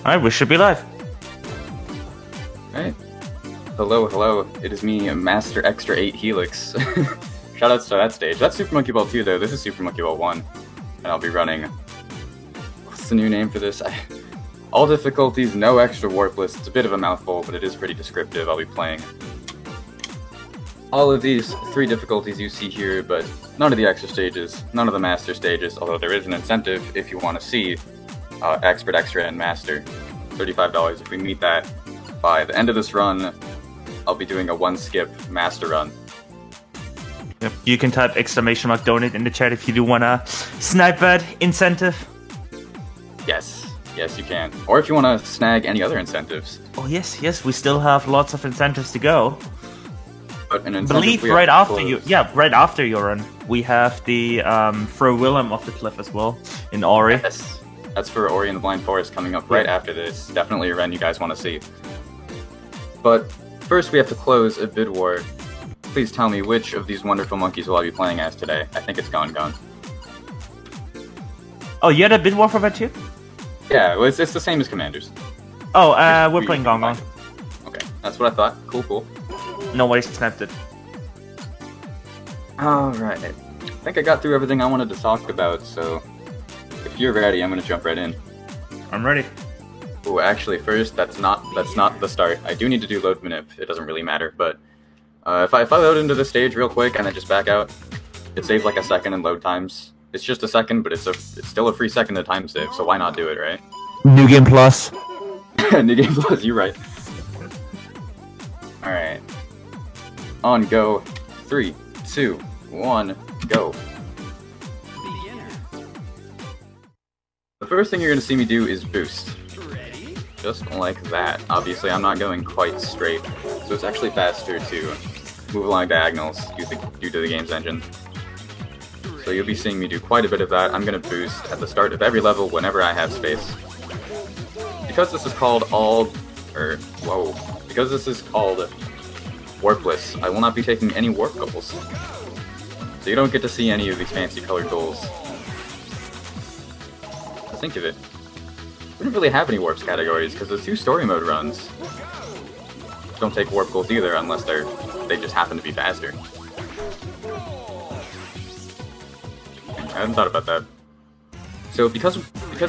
Alright, we should be live. Alright. Hello. It is me, Master Extra 8 Helix. Shoutouts to that stage. That's Super Monkey Ball 2, though. This is Super Monkey Ball 1. And I'll be running... What's the new name for this? All difficulties, no extra warp list. It's a bit of a mouthful, but it is pretty descriptive. I'll be playing all of these 3 difficulties you see here, but none of the extra stages, none of the master stages, although there is an incentive if you want to see Expert, Extra, and Master. $35. If we meet that by the end of this run, I'll be doing a 1-skip master run. Yep. You can type !donate in the chat if you do want to snipe that incentive. Yes, you can. Or if you want to snag any other incentives. Oh yes, we still have lots of incentives to go. But an incentive Believe right after your run, we have the throw Willem off the cliff as well in Ori. Yes, that's for Ori and the Blind Forest coming up right after this. Definitely a run you guys want to see. But first we have to close a bid war. Please tell me which of these wonderful monkeys will I be playing as today. I think it's Gone. Oh, you had a bid war for that too? Yeah, well, it's the same as Commanders. Oh, we're playing Gone. Okay, that's what I thought. Cool. Nobody's snapped it. Alright. I think I got through everything I wanted to talk about, so if you're ready, I'm gonna jump right in. I'm ready. Oh, actually, first, that's not the start. I do need to do load manip. It doesn't really matter, but if I load into this stage real quick and then just back out, it saves like a second in load times. It's just a second, but it's still a free second to time save, so why not do it, right? New Game Plus. New Game Plus, you're right. Alright. On go. 3, 2, 1, go. The first thing you're going to see me do is boost. Just like that. Obviously, I'm not going quite straight, so it's actually faster to move along diagonals due to the game's engine. So you'll be seeing me do quite a bit of that. I'm going to boost at the start of every level whenever I have space. Because this is called because this is called warpless, I will not be taking any warp goals. So you don't get to see any of these fancy colored goals. Think of it. We don't really have any warps categories because the 2 story mode runs don't take warp goals either unless they just happen to be faster. I hadn't thought about that. So because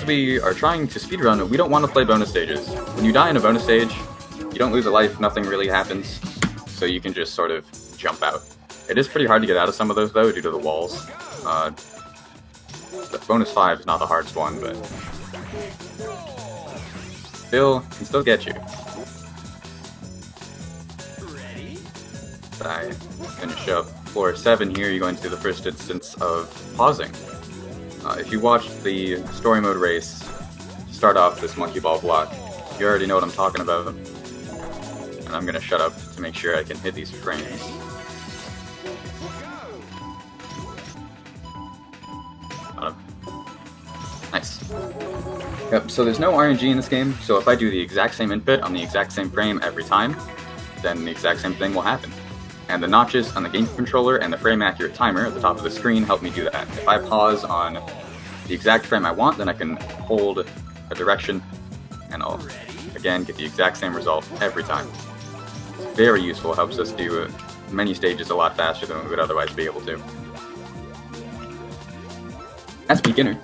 we are trying to speedrun, we don't want to play bonus stages. When you die in a bonus stage, you don't lose a life, nothing really happens, so you can just sort of jump out. It is pretty hard to get out of some of those though due to the walls. The bonus 5 is not the hardest one, but can still get you. I finish up floor 7 here. You go into the first instance of pausing. If you watched the story mode race start off this monkey ball block, you already know what I'm talking about. And I'm gonna shut up to make sure I can hit these frames. Nice. Yep, so there's no RNG in this game, so if I do the exact same input on the exact same frame every time, then the exact same thing will happen. And the notches on the game controller and the frame accurate timer at the top of the screen help me do that. If I pause on the exact frame I want, then I can hold a direction, and I'll, again, get the exact same result every time. It's very useful, helps us do many stages a lot faster than we would otherwise be able to. As beginner,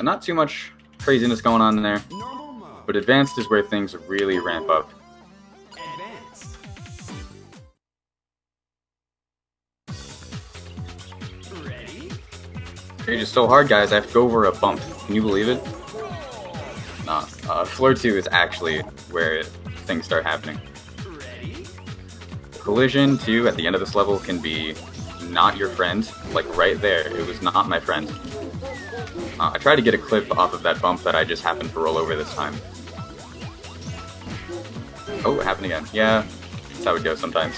not too much craziness going on there, but advanced is where things really ramp up. Stage is so hard, guys, I have to go over a bump. Can you believe it? Nah, floor 2 is actually where things start happening. Collision, too, at the end of this level can be not your friend. Like, right there, it was not my friend. I tried to get a clip off of that bump that I just happened to roll over this time. Oh, it happened again. Yeah, that's how it goes sometimes.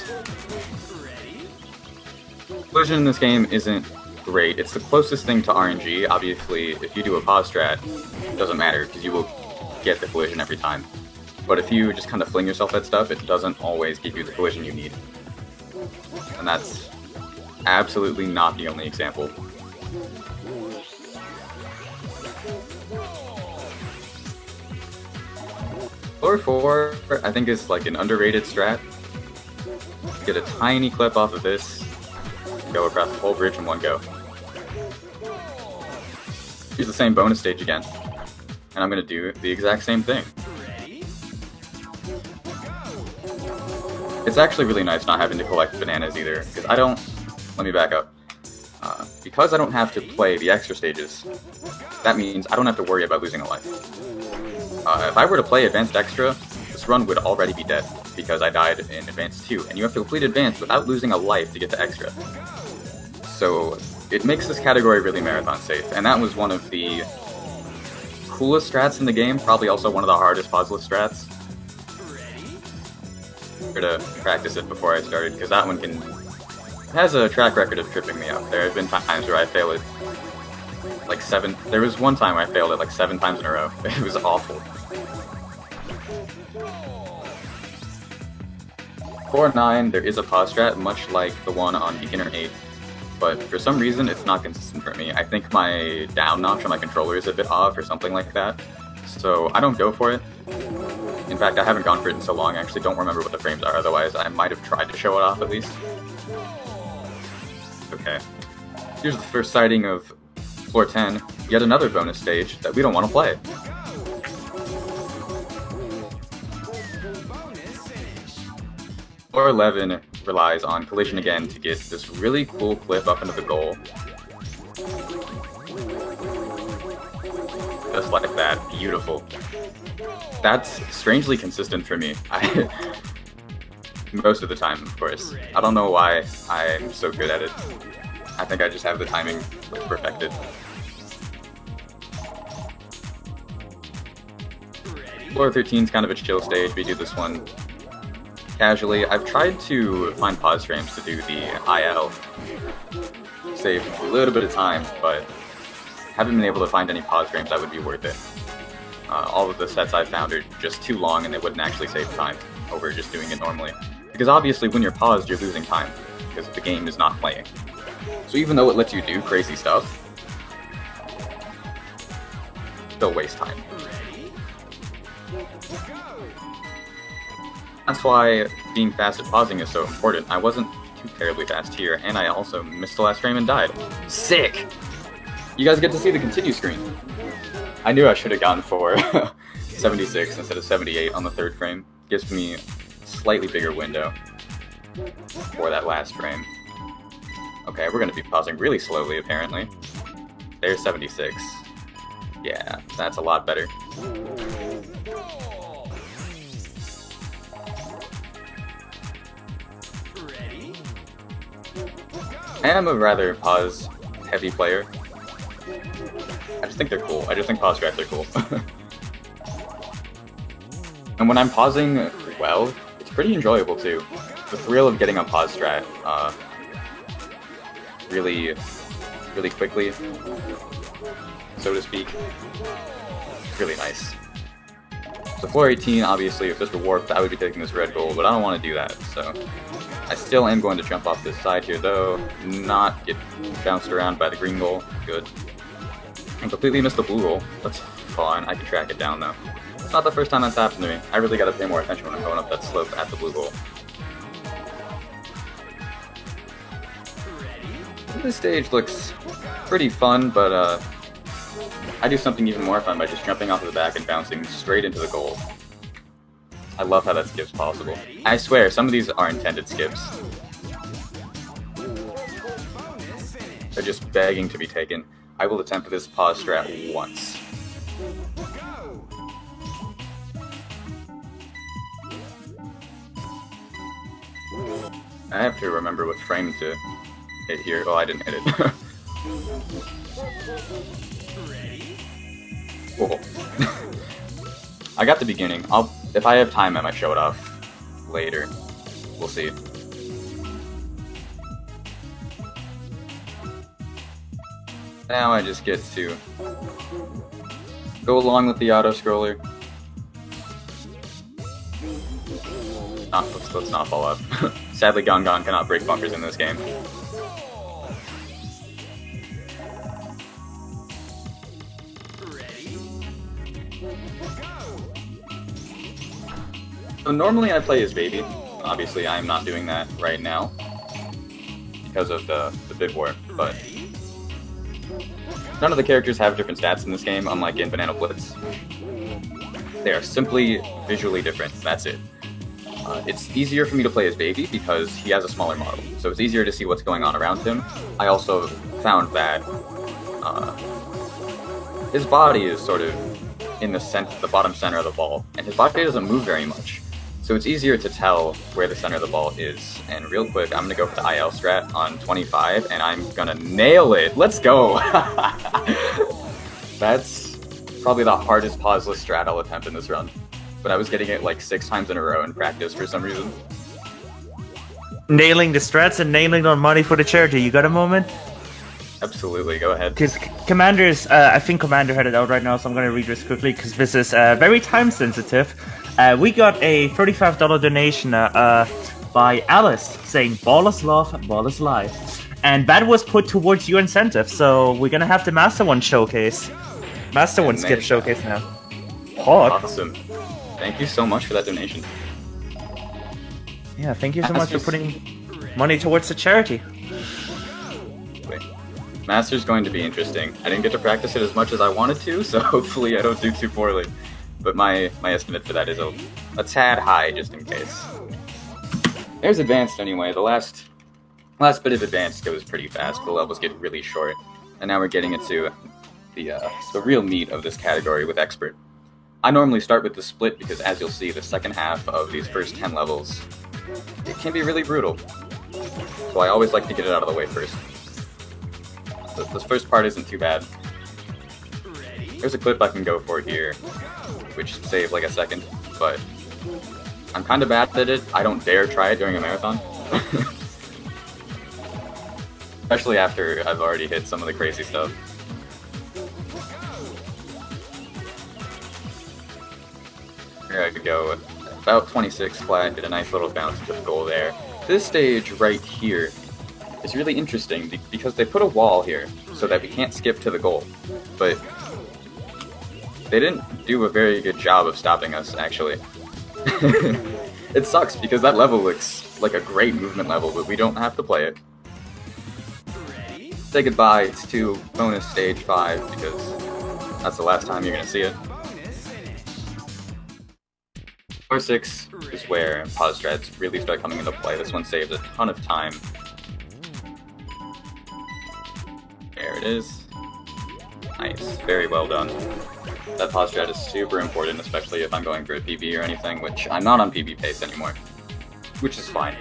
Collision in this game isn't great. It's the closest thing to RNG. Obviously, if you do a pause strat, it doesn't matter, because you will get the collision every time. But if you just kind of fling yourself at stuff, it doesn't always give you the collision you need. And that's absolutely not the only example. Floor 4, I think, is like an underrated strat. Get a tiny clip off of this, and go across the whole bridge in one go. Here's the same bonus stage again, and I'm going to do the exact same thing. It's actually really nice not having to collect bananas either, because I don't... Let me back up. Because I don't have to play the extra stages, that means I don't have to worry about losing a life. If I were to play Advanced Extra, this run would already be dead, because I died in Advanced 2, and you have to complete Advanced without losing a life to get to Extra. So, it makes this category really marathon safe, and that was one of the coolest strats in the game, probably also one of the hardest puzzle strats. I'm going to practice it before I started, because that one has a track record of tripping me up. There have been times where I failed it like 7. There was one time I failed it like 7 times in a row. It was awful. For 9, there is a pause strat, much like the one on Beginner 8, but for some reason it's not consistent for me. I think my down notch on my controller is a bit off or something like that, so I don't go for it. In fact, I haven't gone for it in so long, I actually don't remember what the frames are, otherwise I might have tried to show it off at least. Okay. Here's the first sighting of Floor 10, yet another bonus stage that we don't want to play. Floor 11 relies on collision again to get this really cool clip up into the goal. Just like that. Beautiful. That's strangely consistent for me. Most of the time, of course. I don't know why I'm so good at it. I think I just have the timing perfected. Floor 13 is kind of a chill stage. We do this one casually. I've tried to find pause frames to do the IL. Save a little bit of time, but haven't been able to find any pause frames that would be worth it. All of the sets I've found are just too long and they wouldn't actually save time over just doing it normally. Because obviously when you're paused, you're losing time, because the game is not playing. So even though it lets you do crazy stuff, still waste time. That's why being fast at pausing is so important. I wasn't too terribly fast here, and I also missed the last frame and died. Sick! You guys get to see the continue screen. I knew I should have gone for 76 instead of 78 on the third frame. Gives me a slightly bigger window for that last frame. Okay, we're going to be pausing really slowly, apparently. There's 76. Yeah, that's a lot better. I am a rather pause-heavy player. I just think they're cool. I just think pause strats are cool. And when I'm pausing well, it's pretty enjoyable too. The thrill of getting a pause strat really quickly, so to speak, it's really nice. So floor 18, obviously, if this were warped, I would be taking this red gold, but I don't want to do that, so I still am going to jump off this side here, though, not get bounced around by the green goal. Good. And completely missed the blue goal. That's fine. I can track it down, though. It's not the first time that's happened to me. I really gotta pay more attention when I'm going up that slope at the blue goal. This stage looks pretty fun, but I do something even more fun by just jumping off of the back and bouncing straight into the goal. I love how that skip's possible. I swear, some of these are intended skips. They're just begging to be taken. I will attempt this pause strat once. I have to remember what frame to hit here. Oh, I didn't hit it. Whoa. I got the beginning. If I have time, I might show it off later. We'll see. Now I just get to go along with the auto-scroller. Let's not fall off. Sadly, Gongon cannot break bunkers in this game. So normally I play as Baby. Obviously I am not doing that right now because of the Big War, but none of the characters have different stats in this game, unlike in Banana Blitz. They are simply visually different, that's it. It's easier for me to play as Baby because he has a smaller model, so it's easier to see what's going on around him. I also found that his body is sort of in the bottom center of the ball, and his body doesn't move very much. So it's easier to tell where the center of the ball is. And real quick, I'm going to go for the IL strat on 25, and I'm going to nail it. Let's go! That's probably the hardest pauseless strat I'll attempt in this run. But I was getting it like 6 times in a row in practice for some reason. Nailing the strats and nailing on money for the charity. You got a moment? Absolutely, go ahead. Because Commander's, I think Commander had it out right now, so I'm going to read this quickly because this is very time sensitive. We got a $35 donation by Alice saying, "Ball is love, ball is life." And that was put towards your incentive, so we're going to have the Master One showcase. Master One skip showcase now. Hot. Awesome. Thank you so much for that donation. Yeah, thank you so much for putting money towards the charity. Wait. Master's going to be interesting. I didn't get to practice it as much as I wanted to, so hopefully I don't do too poorly. But my estimate for that is a tad high, just in case. There's Advanced anyway. The last bit of Advanced goes pretty fast. The levels get really short. And now we're getting into the real meat of this category with Expert. I normally start with the Split because, as you'll see, the second half of these first 10 levels, it can be really brutal. So I always like to get it out of the way first. This first part isn't too bad. There's a clip I can go for here, which saved like a second, but I'm kind of bad at it. I don't dare try it during a marathon. Especially after I've already hit some of the crazy stuff. Here I could go about 26 flat, get a nice little bounce into the goal there. This stage right here is really interesting because they put a wall here so that we can't skip to the goal, but they didn't do a very good job of stopping us, actually. It sucks because that level looks like a great movement level, but we don't have to play it. Say goodbye to bonus stage 5 because that's the last time you're going to see it. Floor 6 is where pause strats really start coming into play. This one saves a ton of time. There it is. Nice. Very well done. That pause strat is super important, especially if I'm going for a PB or anything, which I'm not on PB pace anymore. Which is fine.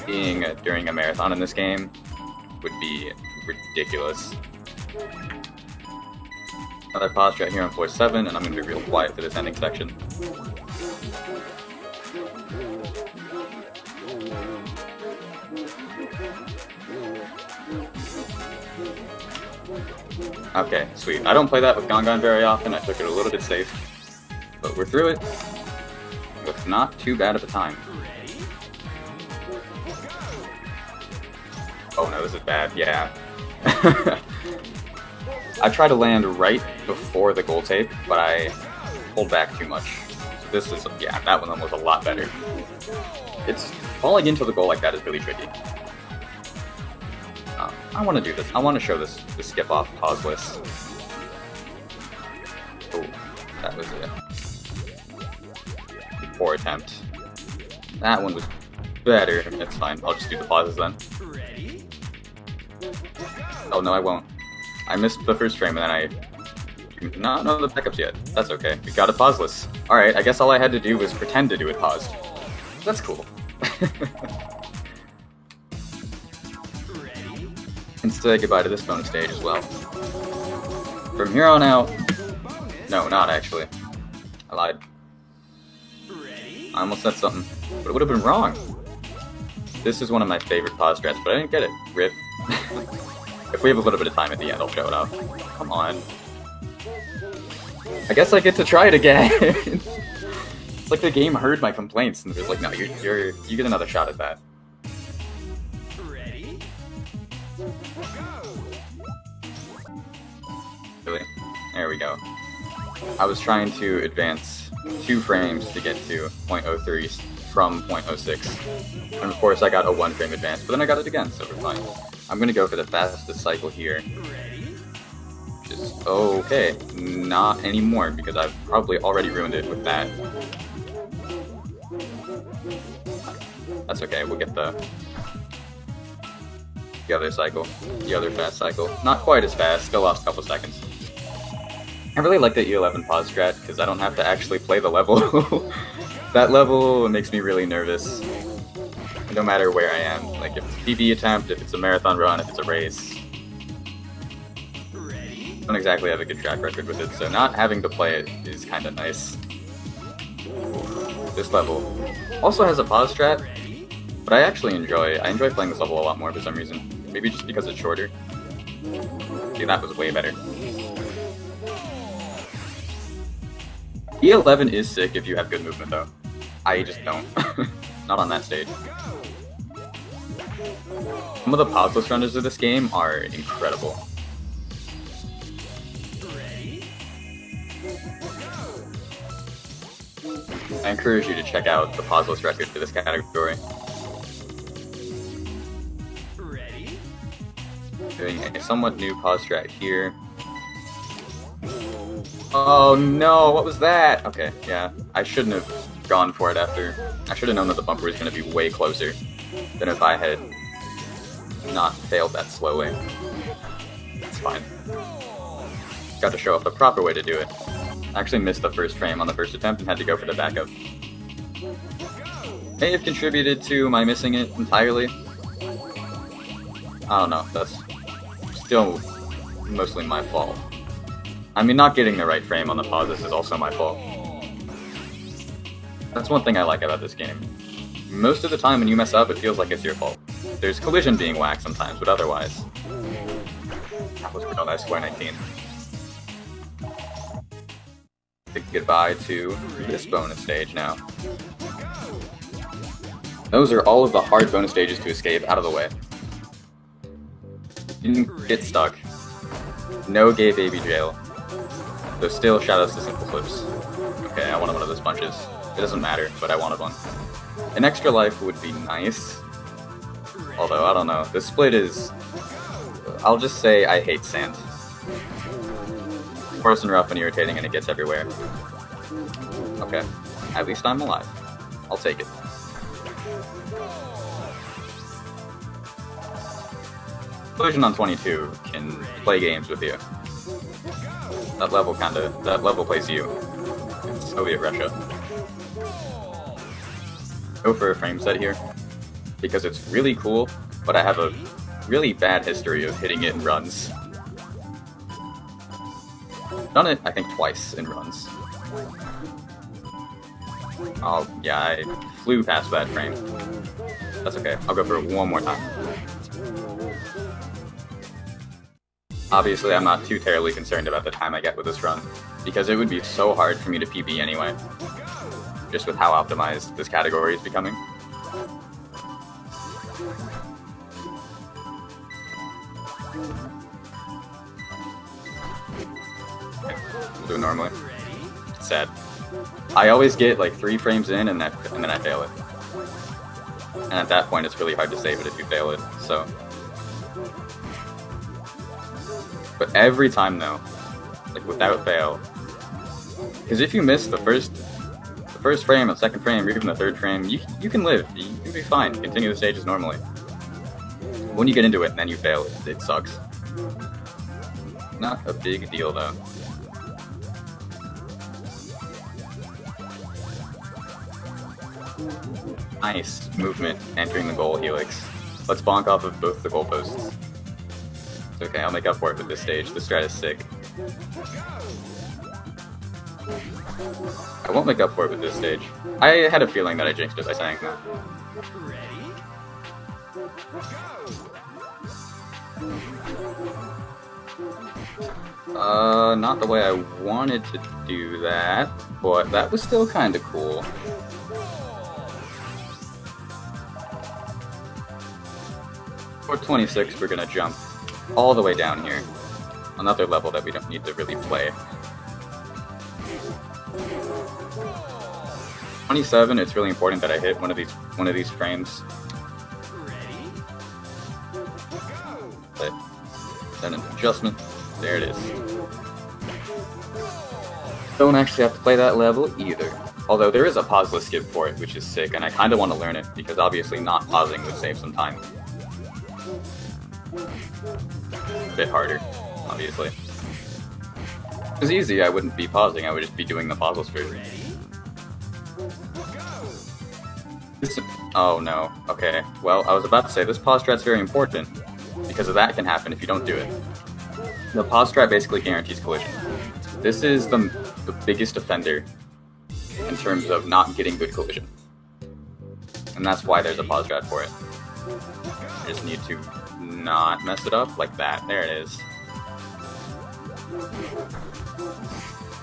Being during a marathon in this game would be ridiculous. Another pause strat here on floor 7, and I'm going to be real quiet for this ending section. Okay, sweet. I don't play that with Gongon very often. I took it a little bit safe. But we're through it with not too bad of a time. Oh no, this is bad. Yeah. I tried to land right before the goal tape, but I pulled back too much. So this is, yeah, that one was a lot better. It's falling into the goal like that is really tricky. I want to do this. I want to show this skip off pauseless. Oh, that was a poor attempt. That one was better. It's fine. I'll just do the pauses then. Oh no, I won't. I missed the first frame and then I do not know the backups yet. That's okay. We got it pauseless. Alright, I guess all I had to do was pretend to do it paused. That's cool. And say goodbye to this bonus stage as well. From here on out... No, not actually. I lied. I almost said something, but it would have been wrong. This is one of my favorite pause strats, but I didn't get it. RIP. If we have a little bit of time at the end, I'll show it off. Come on. I guess I get to try it again. It's like the game heard my complaints and was like, no, you get another shot at that. Really? There we go. I was trying to advance 2 frames to get to 0.03 from 0.06. And of course I got a 1 frame advance, but then I got it again, so we're fine. I'm gonna go for the fastest cycle here. Just okay, not anymore, because I've probably already ruined it with that. That's okay, we'll get the other cycle, the other fast cycle. Not quite as fast, still lost a couple seconds. I really like the E11 pause strat, because I don't have to actually play the level. That level makes me really nervous, no matter where I am. Like, if it's a PB attempt, if it's a marathon run, if it's a race. I don't exactly have a good track record with it, so not having to play it is kind of nice. This level also has a pause strat, but I actually enjoy playing this level a lot more for some reason. Maybe just because it's shorter. See, that was way better. E11 is sick if you have good movement, though. I just don't. Not on that stage. Some of the pauseless runners of this game are incredible. I encourage you to check out the pauseless record for this category. Doing a somewhat new pause strat here. Oh no, what was that? Okay, yeah, I shouldn't have gone for it after. I should have known that the bumper was going to be way closer than if I had not failed that slow way. It's fine. Got to show off the proper way to do it. I actually missed the first frame on the first attempt and had to go for the backup. May have contributed to my missing it entirely. I don't know, that's still mostly my fault. I mean, not getting the right frame on the pauses is also my fault. That's one thing I like about this game. Most of the time when you mess up, it feels like it's your fault. There's collision being whacked sometimes, but otherwise... That was real nice, square 19. Goodbye to this bonus stage now. Those are all of the hard bonus stages to escape out of the way. You didn't get stuck. No gay baby jail. Though still, shoutouts to Simple Flips. Okay, I wanted one of those punches. It doesn't matter, but I wanted one. An extra life would be nice. Although, I don't know. This split is... I'll just say I hate sand. It's coarse and rough and irritating, and it gets everywhere. Okay. At least I'm alive. I'll take it. Collision on 22 can play games with you. That level plays you. It's Soviet Russia. Go for a frame set here, because it's really cool, but I have a really bad history of hitting it in runs. Done it, I think, twice in runs. Oh, yeah, I flew past that frame. That's okay, I'll go for it one more time. Obviously, I'm not too terribly concerned about the time I get with this run, because it would be so hard for me to PB anyway, just with how optimized this category is becoming. Okay, we'll do it normally. It's sad. I always get like 3 frames in and then I fail it. And at that point, it's really hard to save it if you fail it, so... But every time though, like without fail, because if you miss the first frame, the second frame, or even the third frame, you can live, you can be fine, continue the stages normally. When you get into it and then you fail, it sucks. Not a big deal though. Nice movement entering the goal helix. Let's bonk off of both the goalposts. It's okay, I'll make up for it with this stage. This strat is sick. I won't make up for it with this stage. I had a feeling that I jinxed it by saying that. Not the way I wanted to do that, but that was still kinda cool. For 26, we're gonna jump all the way down here. Another level that we don't need to really play. 27, it's really important that I hit one of these frames. But then an adjustment. There it is. Don't actually have to play that level either. Although there is a pauseless skip for it, which is sick, and I kind of want to learn it, because obviously not pausing would save some time. A bit harder, obviously. If it was easy, I wouldn't be pausing, I would just be doing the pauseless version. Oh no, okay. Well, I was about to say, this pause strat's very important, because that can happen if you don't do it. The pause strat basically guarantees collision. This is the biggest offender in terms of not getting good collision. And that's why there's a pause strat for it. You just need to not mess it up like that. There it is.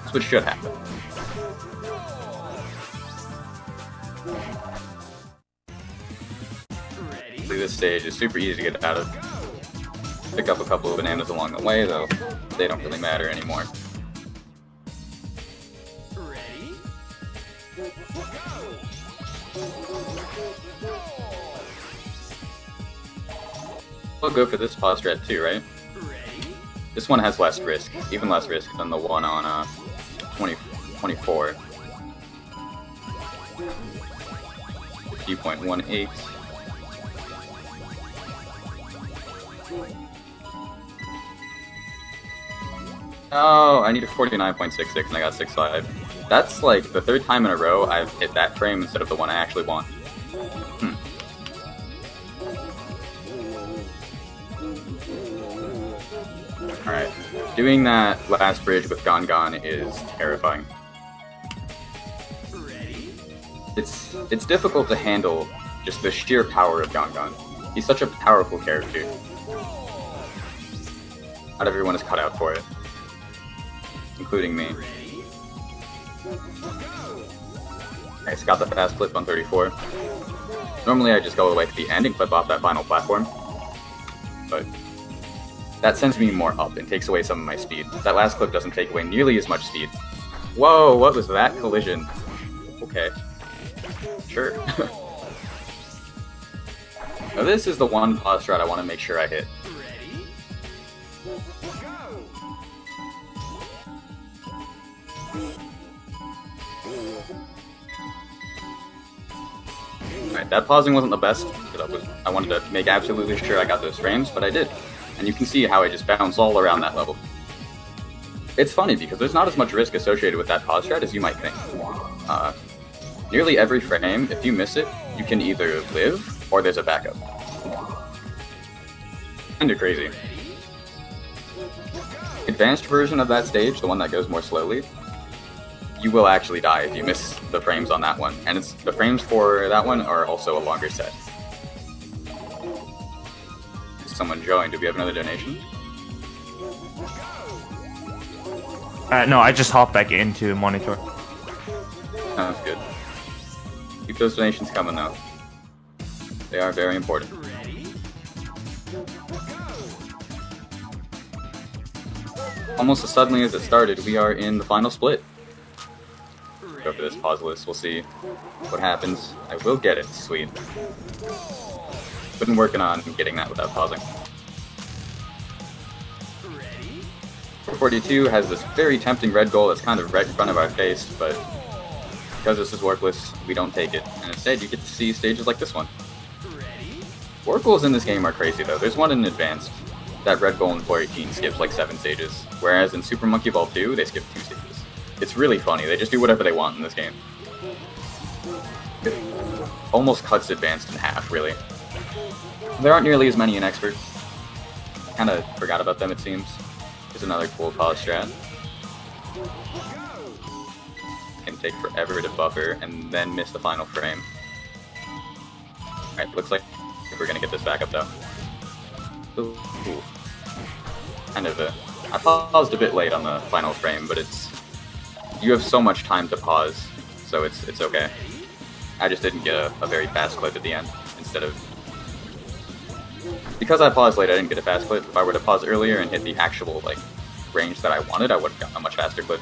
That's what should happen. This stage is super easy to get out of. Pick up a couple of bananas along the way, though they don't really matter anymore. We'll go for this pause strat too, right? This one has less risk, even less risk than the one on 24. 50.18. Oh, I need a 49.66 and I got 6.5. That's like the third time in a row I've hit that frame instead of the one I actually want. Alright, doing that last bridge with Gongon is terrifying. It's difficult to handle just the sheer power of Gongon. He's such a powerful character. Not everyone is cut out for it. Including me. Nice, got the fast flip on 34. Normally I just go all the way to the end and clip off that final platform. But that sends me more up and takes away some of my speed. That last clip doesn't take away nearly as much speed. Whoa, what was that collision? Okay. Sure. Now this is the one pause strat I want to make sure I hit. Alright, that pausing wasn't the best, because I wanted to make absolutely sure I got those frames, but I did. And you can see how I just bounce all around that level. It's funny, because there's not as much risk associated with that pause strat as you might think. Nearly every frame, if you miss it, you can either live, or there's a backup. Kinda crazy. Advanced version of that stage, the one that goes more slowly, you will actually die if you miss the frames on that one. And the frames for that one are also a longer set. Someone joined. Do we have another donation? No, I just hopped back into monitor. Sounds good. Keep those donations coming though. They are very important. Almost as suddenly as it started, we are in the final split. Go for this pauseless, we'll see what happens. I will get it, sweet. Been working on getting that without pausing. 442 has this very tempting red goal that's kind of right in front of our face, but because this is warpless, we don't take it. And instead, you get to see stages like this one. Warp goals in this game are crazy though. There's one in advanced. That red goal in 418 skips like 7 stages, whereas in Super Monkey Ball 2, they skip 2 stages. It's really funny, they just do whatever they want in this game. It almost cuts advanced in half, really. There aren't nearly as many in Expert. Kinda forgot about them, it seems. Here's another cool pause strat. Can take forever to buffer, and then miss the final frame. Alright, looks like we're gonna get this back up though. Ooh. Kind of I paused a bit late on the final frame, but you have so much time to pause, so it's okay. I just didn't get a very fast clip at the end, instead of... Because I paused late, I didn't get a fast clip. If I were to pause earlier and hit the actual, like, range that I wanted, I would have gotten a much faster clip.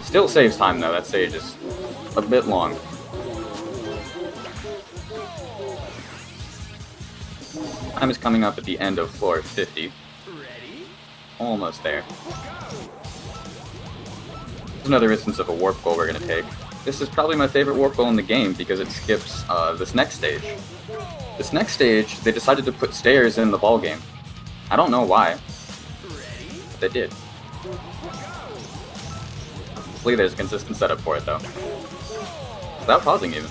Still saves time, though. That stage is a bit long. Time is coming up at the end of floor 50. Almost there. There's another instance of a warp goal we're going to take. This is probably my favorite warp goal in the game because it skips this next stage. This next stage, they decided to put stairs in the ball game. I don't know why, but they did. Hopefully there's a consistent setup for it though. Without pausing even.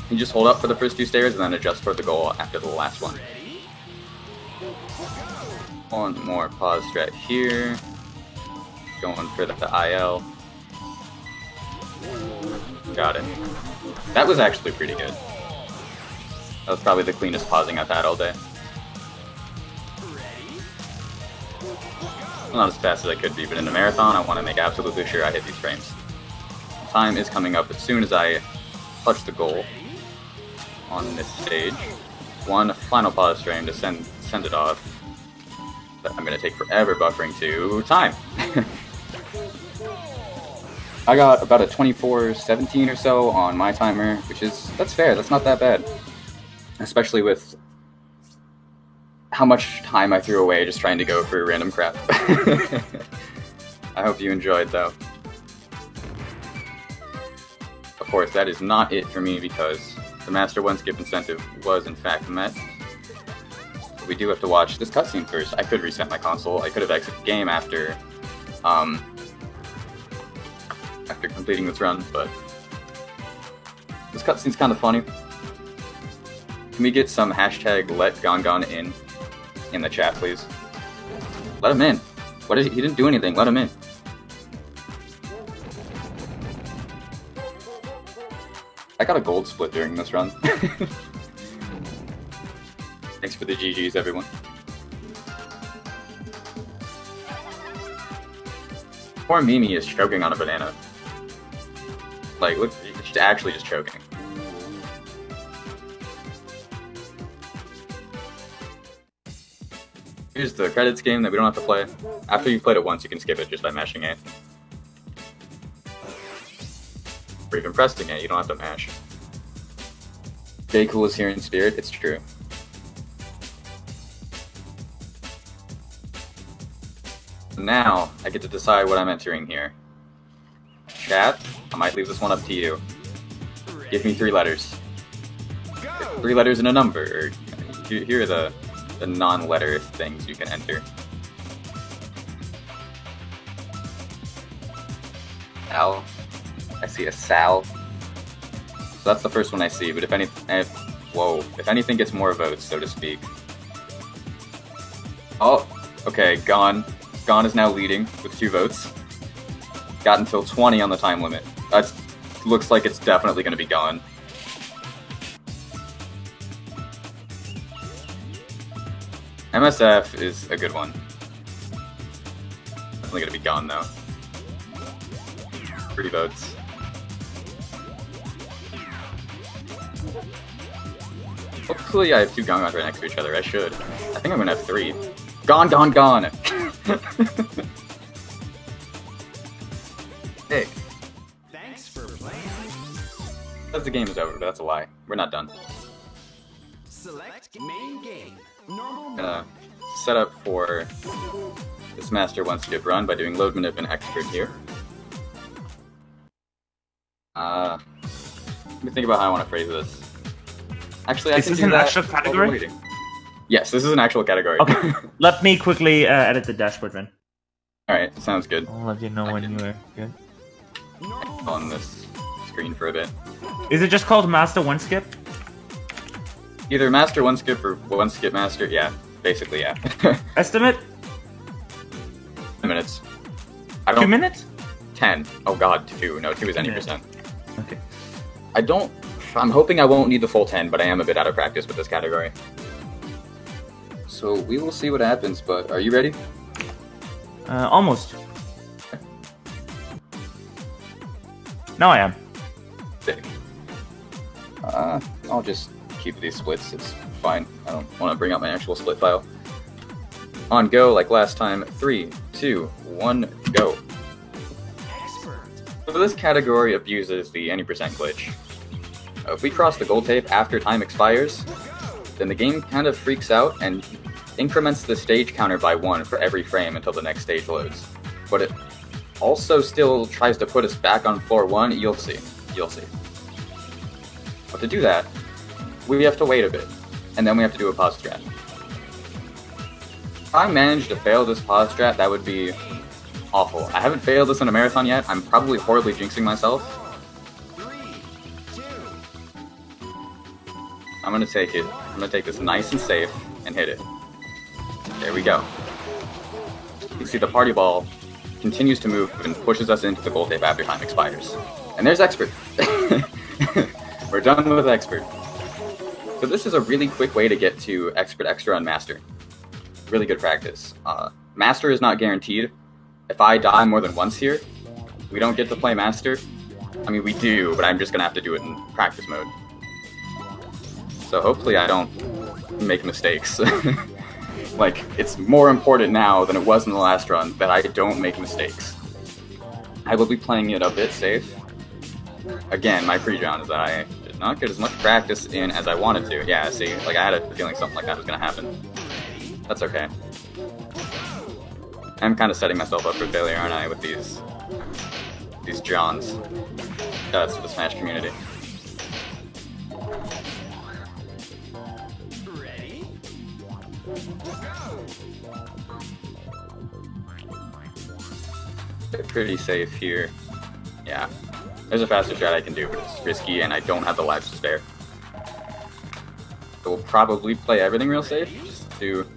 You just hold up for the first two stairs and then adjust toward the goal after the last one. One more pause strat here. Going for the IL. Got it. That was actually pretty good. That was probably the cleanest pausing I've had all day. Not as fast as I could be, but in a marathon, I want to make absolutely sure I hit these frames. Time is coming up as soon as I touch the goal on this stage. One final pause frame to send it off. That I'm going to take forever buffering to time. I got about a 24:17 or so on my timer, that's fair, that's not that bad. Especially with how much time I threw away just trying to go for random crap. I hope you enjoyed, though. Of course, that is not it for me because the Master 1 skip incentive was in fact met. But we do have to watch this cutscene first. I could reset my console. I could have exited the game after completing this run, but this cutscene's kind of funny. Can we get some hashtag let GonGon in the chat, please? Let him in. He didn't do anything. Let him in. I got a gold split during this run. Thanks for the GGs, everyone. Poor Mimi is choking on a banana. Like, look, she's actually just choking. Here's the credits game that we don't have to play. After you've played it once, you can skip it just by mashing A. Or even pressing A, you don't have to mash. J. Cool is here in spirit, it's true. Now, I get to decide what I'm entering here. Chat, I might leave this one up to you. Give me 3 letters. 3 letters and a number. Here are the non-letter things you can enter. Sal. I see a Sal. So that's the first one I see, but if anything gets more votes, so to speak. Oh, okay, Gon. Gon is now leading with 2 votes. Got until 20 on the time limit. That looks like it's definitely going to be Gon. MSF is a good one. Definitely going to be Gon, though. 3 votes. Hopefully I have 2 GonGons right next to each other. I should. I think I'm going to have 3. Gon, Gon, Gon! Hey. Thanks for playing. Because the game is over, but that's a lie. We're not done. Select main game. Normal I'm gonna set up for this Master 1 skip run by doing load manip and expert here. Let me think about how I want to phrase this. Actually, Is this an actual category? Yes, this is an actual category. Okay, let me quickly edit the dashboard then. Alright, sounds good. I'll let you know when you're good. On this screen for a bit. Is it just called Master 1 Skip? Either Master 1 skip or 1 skip Master, yeah. Basically, yeah. Estimate? 10 minutes. 2 minutes? 10. Oh god, 2. No, 2 is any percent. Okay. I'm hoping I won't need the full 10, but I am a bit out of practice with this category. So we will see what happens, but are you ready? Almost. Now I am. Sick. I'll just keep these splits, it's fine. I don't want to bring out my actual split file. On go, like last time. 3, 2, 1, go. expert. So this category abuses the any percent glitch. If we cross the gold tape after time expires, then the game kind of freaks out and increments the stage counter by 1 for every frame until the next stage loads. But it also still tries to put us back on floor 1, you'll see. You'll see. But to do that, we have to wait a bit, and then we have to do a pause strat. If I managed to fail this pause strat, that would be awful. I haven't failed this in a marathon yet. I'm probably horribly jinxing myself. 3, 2. I'm gonna take it. I'm gonna take this nice and safe and hit it. There we go. You can see the party ball continues to move and pushes us into the gold tape after time expires. And there's Expert. We're done with Expert. So this is a really quick way to get to Expert Extra on Master. Really good practice. Master is not guaranteed. If I die more than once here, we don't get to play Master. I mean, we do, but I'm just gonna have to do it in practice mode. So hopefully I don't make mistakes. Like, it's more important now than it was in the last run that I don't make mistakes. I will be playing it a bit safe. Again, my pre-John is that I did not get as much practice in as I wanted to. Yeah, see, like I had a feeling something like that was gonna happen. That's okay. I'm kind of setting myself up for failure, aren't I, with these Johns. That's for the Smash community. Ready? They're pretty safe here. Yeah. There's a faster strat I can do, but it's risky and I don't have the lives to spare. So we'll probably play everything real safe, just to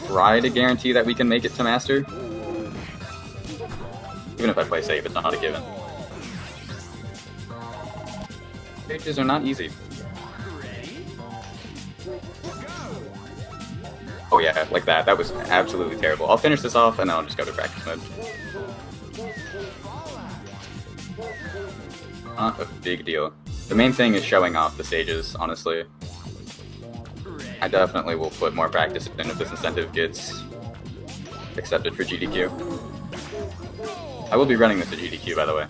try to guarantee that we can make it to Master. Even if I play safe, it's not a given. Stages are not easy. Ready? Oh yeah, like that. That was absolutely terrible. I'll finish this off and then I'll just go to practice mode. Not a big deal. The main thing is showing off the stages, honestly. I definitely will put more practice in if this incentive gets accepted for GDQ. I will be running this at GDQ, by the way.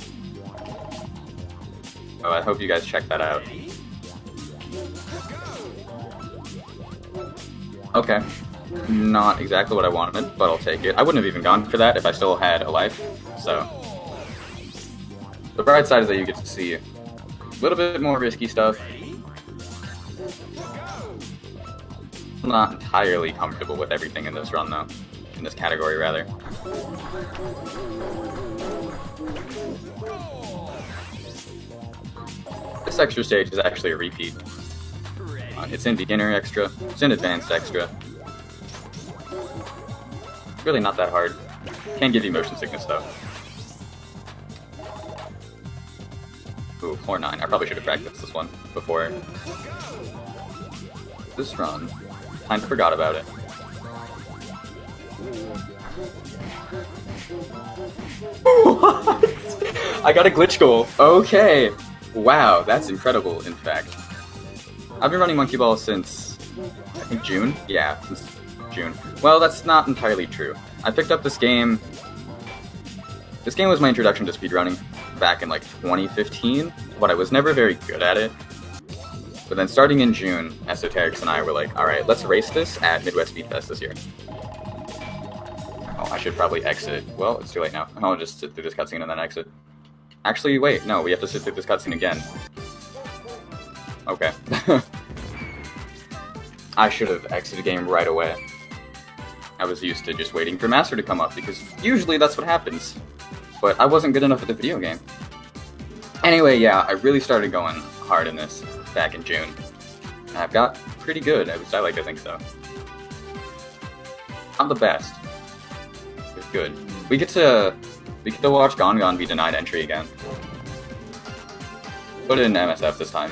Oh, I hope you guys check that out. Okay. Not exactly what I wanted, but I'll take it. I wouldn't have even gone for that if I still had a life, so... The bright side is that you get to see a little bit more risky stuff. I'm not entirely comfortable with everything in this run, though. In this category, rather. This extra stage is actually a repeat. It's in beginner extra, it's in advanced extra. It's really not that hard. Can give you motion sickness, though. Ooh, floor 9. I probably should have practiced this one before. This run. Kind of forgot about it. What? I got a glitch goal. Okay. Wow, that's incredible, in fact. I've been running Monkey Ball since, I think, June? Yeah, since June. Well, that's not entirely true. I picked up this game... This game was my introduction to speedrunning back in, like, 2015, but I was never very good at it. But then starting in June, Esoterics and I were like, alright, let's race this at Midwest Speed Fest this year. Oh, I should probably exit. Well, it's too late now. I'll just sit through this cutscene and then exit. Actually, wait, no, we have to sit through this cutscene again. Okay. I should have exited the game right away. I was used to just waiting for Master to come up, because usually that's what happens. But I wasn't good enough at the video game. Anyway, yeah, I really started going hard in this back in June. And I've got pretty good, at least I like to think so. Not the best. It's good. We get to watch Gongon be denied entry again. Put it in MSF this time.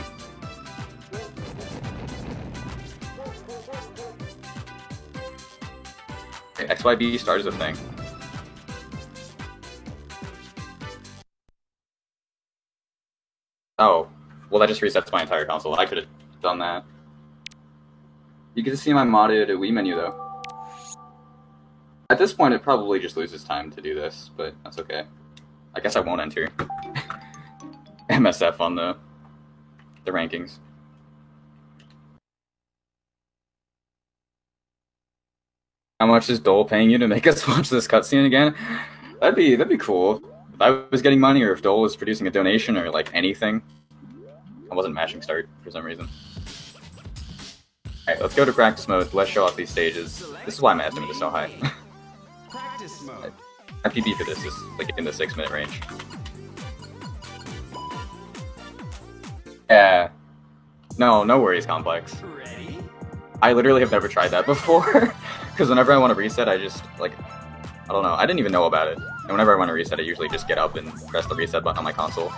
Okay, XYB start is a thing. Oh, well that just resets my entire console. I could have done that. You get to see my modded Wii menu though. At this point it probably just loses time to do this, but that's okay. I guess I won't enter. MSF on the rankings. How much is Dole paying you to make us watch this cutscene again? That'd be cool. If I was getting money, or if Dole was producing a donation, or like anything. I wasn't mashing start for some reason. Alright, let's go to practice mode. Let's show off these stages. This is why my estimate is so high. Practice mode. My PB for this is like in the 6-minute range. Yeah. No worries, Complex. Ready? I literally have never tried that before. Because whenever I want to reset, I just, like, I don't know. I didn't even know about it. And whenever I want to reset, I usually just get up and press the reset button on my console.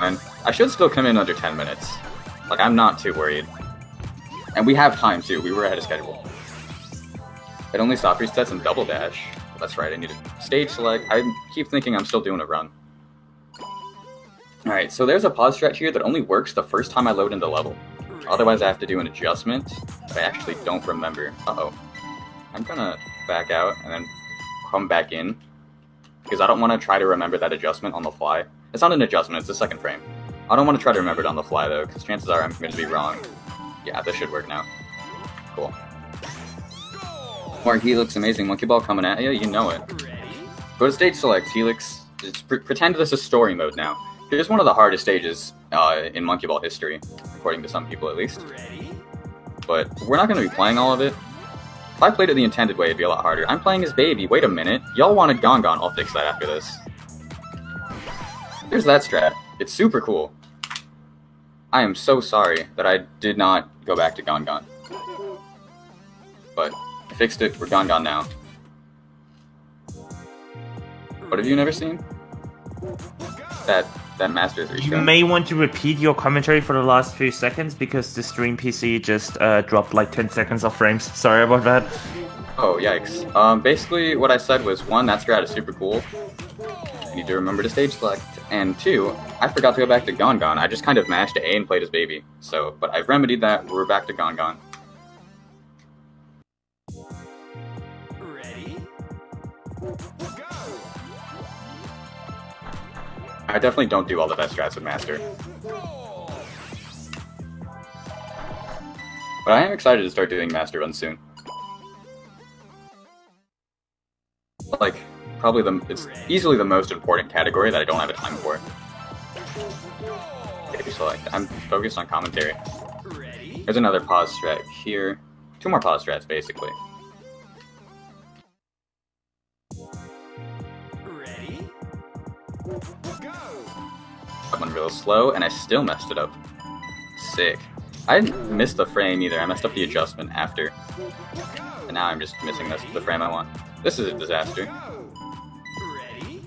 And I should still come in under 10 minutes. Like, I'm not too worried. And we have time, too. We were ahead of schedule. It only soft resets and double dash. That's right, I need a stage select. I keep thinking I'm still doing a run. Alright, so there's a pause stretch here that only works the first time I load into level. Otherwise I have to do an adjustment that I actually don't remember. Uh-oh. I'm gonna back out and then come back in. Because I don't want to try to remember that adjustment on the fly. It's not an adjustment, it's the second frame. I don't want to try to remember it on the fly though, because chances are I'm going to be wrong. Yeah, this should work now. Cool. More Helix Amazing Monkey Ball coming at you, you know it. Ready? Go to stage select, Helix. Just pretend this is story mode now. Here's one of the hardest stages in Monkey Ball history, according to some people at least. Ready? But we're not going to be playing all of it. If I played it the intended way, it'd be a lot harder. I'm playing as Baby. Wait a minute. Y'all wanted Gongon. I'll fix that after this. There's that strat. It's super cool. I am so sorry that I did not go back to Gongon. But I fixed it. We're Gongon now. What have you never seen? That Master 3 You strat. may want to repeat your commentary for the last few seconds because the stream PC just dropped like 10 seconds of frames. Sorry about that. Oh, yikes. Basically, what I said was, 1, that strat is super cool. I need to remember to stage select. And 2, I forgot to go back to Gongon. I just kind of mashed A and played as Baby. So, but I've remedied that. We're back to Gongon. Ready? Go! I definitely don't do all the best strats with Master. But I am excited to start doing Master runs soon. Like, probably it's easily the most important category that I don't have a time for. Baby select. I'm focused on commentary. Ready? There's another pause strat here. 2 more pause strats, basically. Ready? Go! That one real slow, and I still messed it up. Sick. I didn't miss the frame either. I messed up the adjustment after. And now I'm just missing the frame I want. This is a disaster. Ready?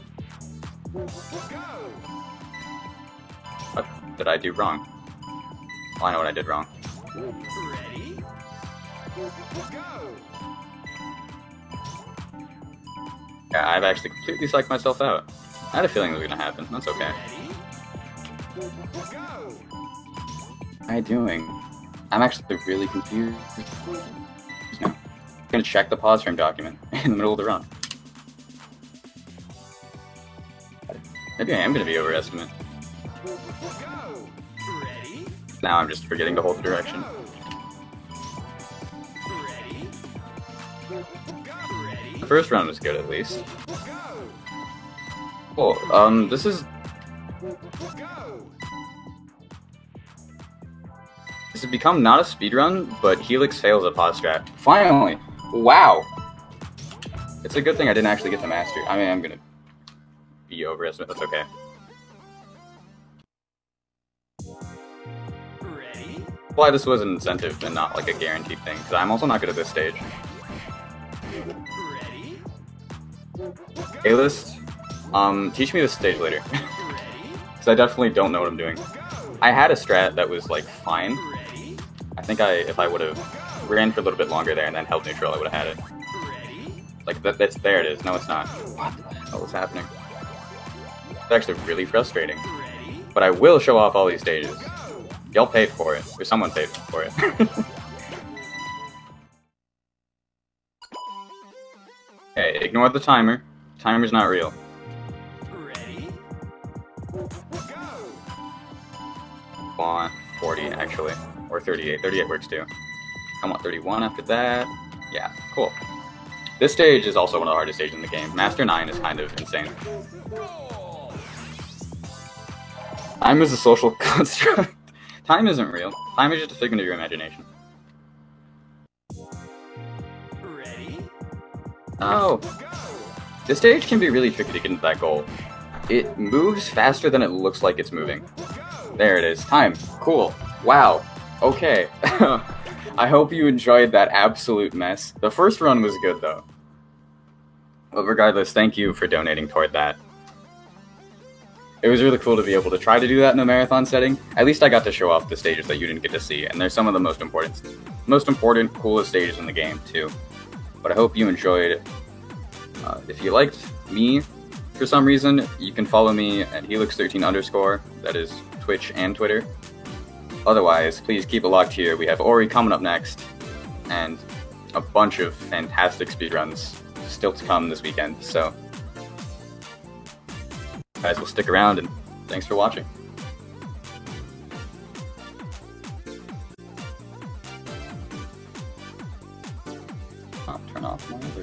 Go! What did I do wrong? Oh, I know what I did wrong. Ready? Go! Yeah, I've actually completely psyched myself out. I had a feeling it was gonna happen. That's okay. Ready? Go! What am I doing? I'm actually really confused now. I'm gonna check the pause frame document in the middle of the run. Maybe I am gonna be overestimate. Go! Ready? Now I'm just forgetting to hold the direction. Ready? Go! Ready? The first run was good at least. Go! Cool. This is Go! This has become not a speedrun, but Helix fails at pause strat. Finally! Wow! It's a good thing I didn't actually get the Master. I mean, I'm gonna be overestimate. That's okay. Ready? Why this was an incentive and not like a guaranteed thing, because I'm also not good at this stage. Ready? A-list, teach me this stage later, Ready? because I definitely don't know what I'm doing. I had a strat that was like fine. Ready? I think if I would have ran for a little bit longer there and then held neutral, I would have had it. Ready? Like that's there it is. No, it's not. What the hell is happening? It's actually really frustrating. Ready? But I will show off all these stages. Y'all paid for it, or someone paid for it. Okay, Ignore the timer. Timer's not real. Ready? Go! Want 40 actually, or 38. 38 works too. I want 31 after that. Yeah, cool. This stage is also one of the hardest stages in the game. Master 9 is kind of insane. Roll! Time is a social construct. Time isn't real. Time is just a figment of your imagination. Ready? Oh, Go! this stage can be really tricky to get into that goal. It moves faster than it looks like it's moving. There it is. Time. Cool. Wow. Okay. I hope you enjoyed that absolute mess. The first run was good, though. But regardless, thank you for donating toward that. It was really cool to be able to try to do that in a marathon setting. At least I got to show off the stages that you didn't get to see, and they're some of the most important, coolest stages in the game, too. But I hope you enjoyed it. If you liked me, for some reason, you can follow me at Helix13_. That is Twitch and Twitter. Otherwise, please keep it locked here. We have Ori coming up next, and a bunch of fantastic speedruns still to come this weekend. So, guys, will stick around, and thanks for watching. I'll turn off my alert.